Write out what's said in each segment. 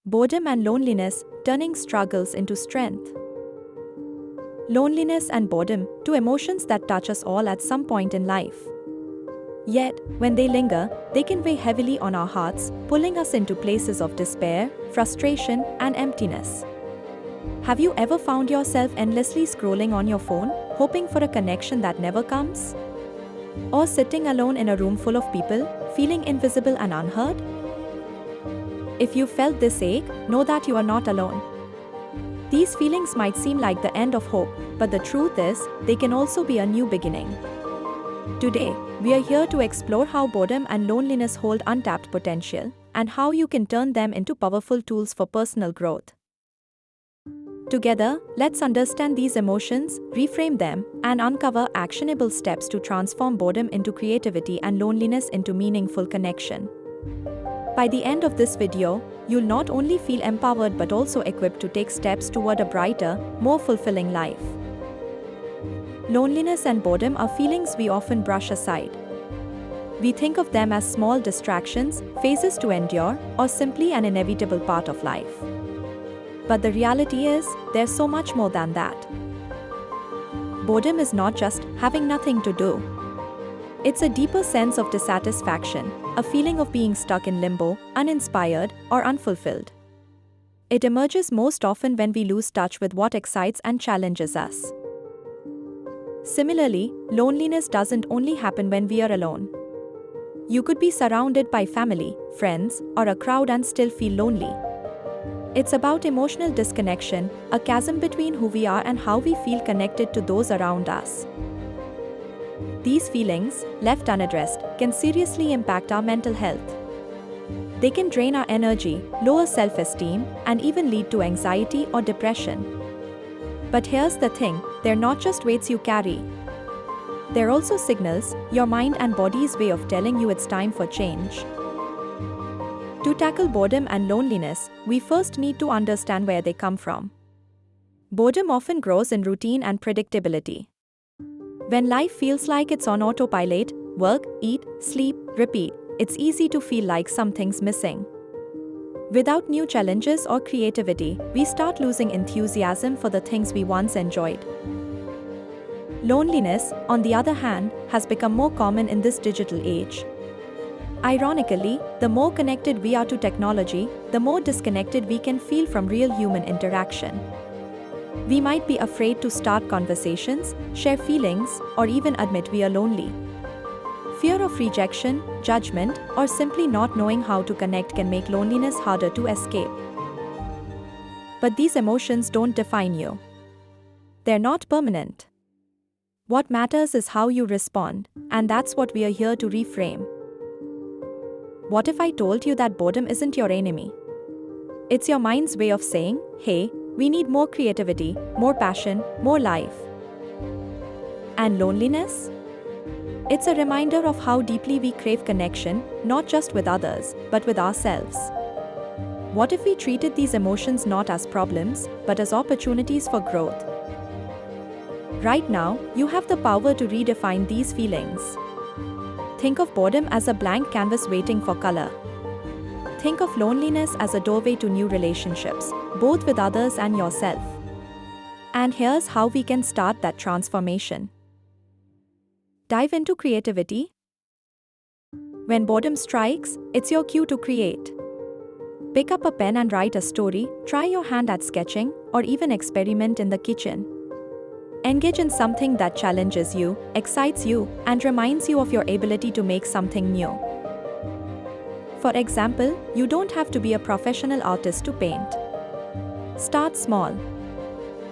Boredom and loneliness, turning struggles into strength. Loneliness and boredom, two emotions that touch us all at some point in life. Yet, when they linger, they can weigh heavily on our hearts, pulling us into places of despair, frustration, and emptiness. Have you ever found yourself endlessly scrolling on your phone, hoping for a connection that never comes? Or sitting alone in a room full of people, feeling invisible and unheard? If you felt this ache, know that you are not alone. These feelings might seem like the end of hope, but the truth is, they can also be a new beginning. Today, we are here to explore how boredom and loneliness hold untapped potential, and how you can turn them into powerful tools for personal growth. Together, let's understand these emotions, reframe them, and uncover actionable steps to transform boredom into creativity and loneliness into meaningful connection. By the end of this video, you'll not only feel empowered but also equipped to take steps toward a brighter, more fulfilling life. Loneliness and boredom are feelings we often brush aside. We think of them as small distractions, phases to endure, or simply an inevitable part of life. But the reality is, there's so much more than that. Boredom is not just having nothing to do. It's a deeper sense of dissatisfaction, a feeling of being stuck in limbo, uninspired, or unfulfilled. It emerges most often when we lose touch with what excites and challenges us. Similarly, loneliness doesn't only happen when we are alone. You could be surrounded by family, friends, or a crowd and still feel lonely. It's about emotional disconnection, a chasm between who we are and how we feel connected to those around us. These feelings, left unaddressed, can seriously impact our mental health. They can drain our energy, lower self-esteem, and even lead to anxiety or depression. But here's the thing, they're not just weights you carry. They're also signals, your mind and body's way of telling you it's time for change. To tackle boredom and loneliness, we first need to understand where they come from. Boredom often grows in routine and predictability. When life feels like it's on autopilot, work, eat, sleep, repeat, it's easy to feel like something's missing. Without new challenges or creativity, we start losing enthusiasm for the things we once enjoyed. Loneliness, on the other hand, has become more common in this digital age. Ironically, the more connected we are to technology, the more disconnected we can feel from real human interaction. We might be afraid to start conversations, share feelings, or even admit we are lonely. Fear of rejection, judgment, or simply not knowing how to connect can make loneliness harder to escape. But these emotions don't define you. They're not permanent. What matters is how you respond, and that's what we are here to reframe. What if I told you that boredom isn't your enemy? It's your mind's way of saying, hey, we need more creativity, more passion, more life. And loneliness? It's a reminder of how deeply we crave connection, not just with others, but with ourselves. What if we treated these emotions not as problems, but as opportunities for growth? Right now, you have the power to redefine these feelings. Think of boredom as a blank canvas waiting for color. Think of loneliness as a doorway to new relationships, both with others and yourself. And here's how we can start that transformation. Dive into creativity. When boredom strikes, it's your cue to create. Pick up a pen and write a story, try your hand at sketching, or even experiment in the kitchen. Engage in something that challenges you, excites you, and reminds you of your ability to make something new. For example, you don't have to be a professional artist to paint. Start small.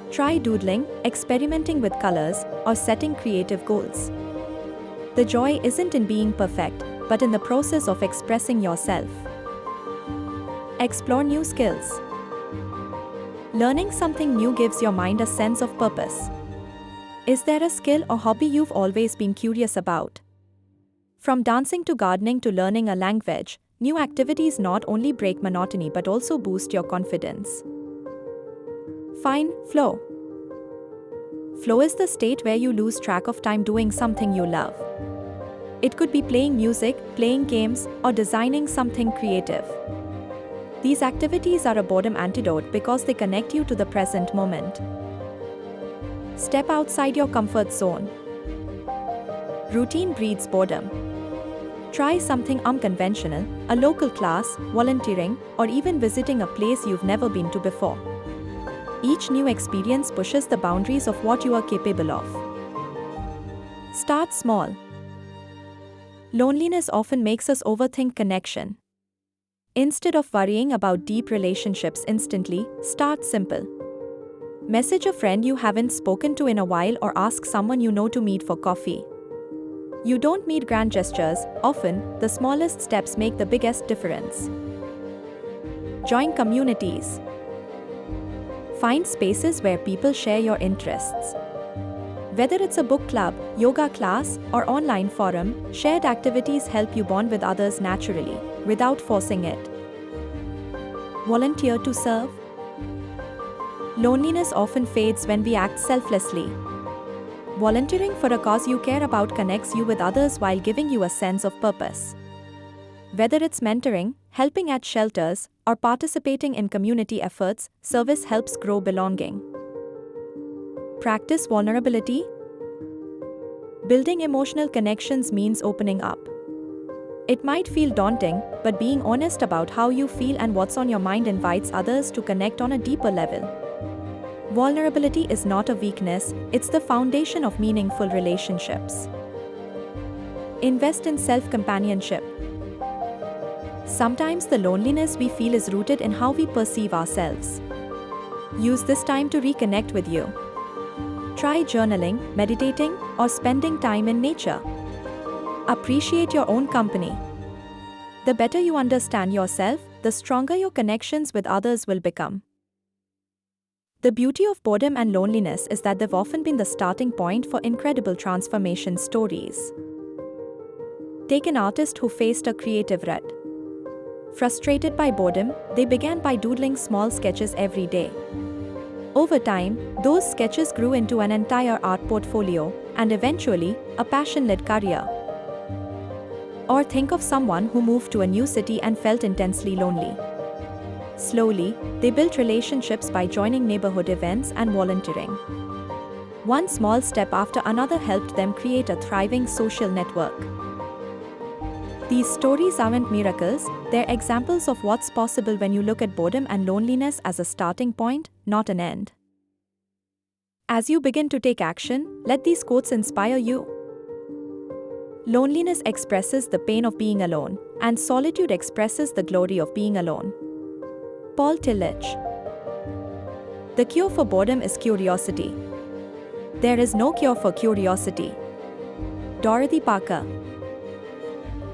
Try doodling, experimenting with colors, or setting creative goals. The joy isn't in being perfect, but in the process of expressing yourself. Explore new skills. Learning something new gives your mind a sense of purpose. Is there a skill or hobby you've always been curious about? From dancing to gardening to learning a language, new activities not only break monotony but also boost your confidence. Find flow. Flow is the state where you lose track of time doing something you love. It could be playing music, playing games, or designing something creative. These activities are a boredom antidote because they connect you to the present moment. Step outside your comfort zone. Routine breeds boredom. Try something unconventional, a local class, volunteering, or even visiting a place you've never been to before. Each new experience pushes the boundaries of what you are capable of. Start small. Loneliness often makes us overthink connection. Instead of worrying about deep relationships instantly, start simple. Message a friend you haven't spoken to in a while or ask someone you know to meet for coffee. You don't need grand gestures, often, the smallest steps make the biggest difference. Join communities. Find spaces where people share your interests. Whether it's a book club, yoga class, or online forum, shared activities help you bond with others naturally, without forcing it. Volunteer to serve. Loneliness often fades when we act selflessly. Volunteering for a cause you care about connects you with others while giving you a sense of purpose. Whether it's mentoring, helping at shelters, or participating in community efforts, service helps grow belonging. Practice vulnerability. Building emotional connections means opening up. It might feel daunting, but being honest about how you feel and what's on your mind invites others to connect on a deeper level. Vulnerability is not a weakness, it's the foundation of meaningful relationships. Invest in self-companionship. Sometimes the loneliness we feel is rooted in how we perceive ourselves. Use this time to reconnect with you. Try journaling, meditating, or spending time in nature. Appreciate your own company. The better you understand yourself, the stronger your connections with others will become. The beauty of boredom and loneliness is that they've often been the starting point for incredible transformation stories. Take an artist who faced a creative rut. Frustrated by boredom, they began by doodling small sketches every day. Over time, those sketches grew into an entire art portfolio, and eventually, a passion-led career. Or think of someone who moved to a new city and felt intensely lonely. Slowly, they built relationships by joining neighborhood events and volunteering. One small step after another helped them create a thriving social network. These stories aren't miracles, they're examples of what's possible when you look at boredom and loneliness as a starting point, not an end. As you begin to take action, let these quotes inspire you. Loneliness expresses the pain of being alone, and solitude expresses the glory of being alone. Paul Tillich. The cure for boredom is curiosity. There is no cure for curiosity. Dorothy Parker.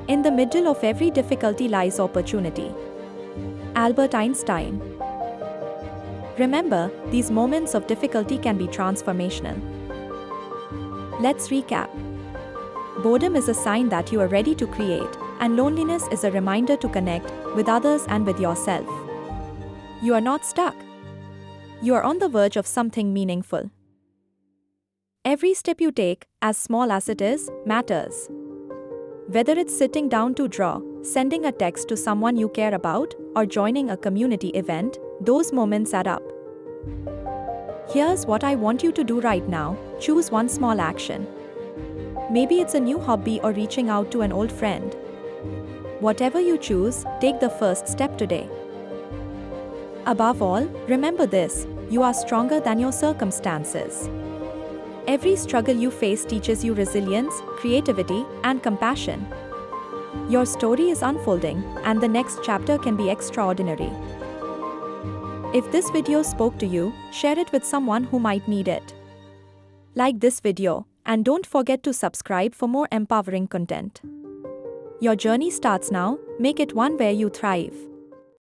In the middle of every difficulty lies opportunity. Albert Einstein. Remember, these moments of difficulty can be transformational. Let's recap. Boredom is a sign that you are ready to create, and loneliness is a reminder to connect with others and with yourself. You are not stuck. You are on the verge of something meaningful. Every step you take, as small as it is, matters. Whether it's sitting down to draw, sending a text to someone you care about, or joining a community event, those moments add up. Here's what I want you to do right now: choose one small action. Maybe it's a new hobby or reaching out to an old friend. Whatever you choose, take the first step today. Above all, remember this: you are stronger than your circumstances. Every struggle you face teaches you resilience, creativity, and compassion. Your story is unfolding, and the next chapter can be extraordinary. If this video spoke to you, share it with someone who might need it. Like this video, and don't forget to subscribe for more empowering content. Your journey starts now, make it one where you thrive.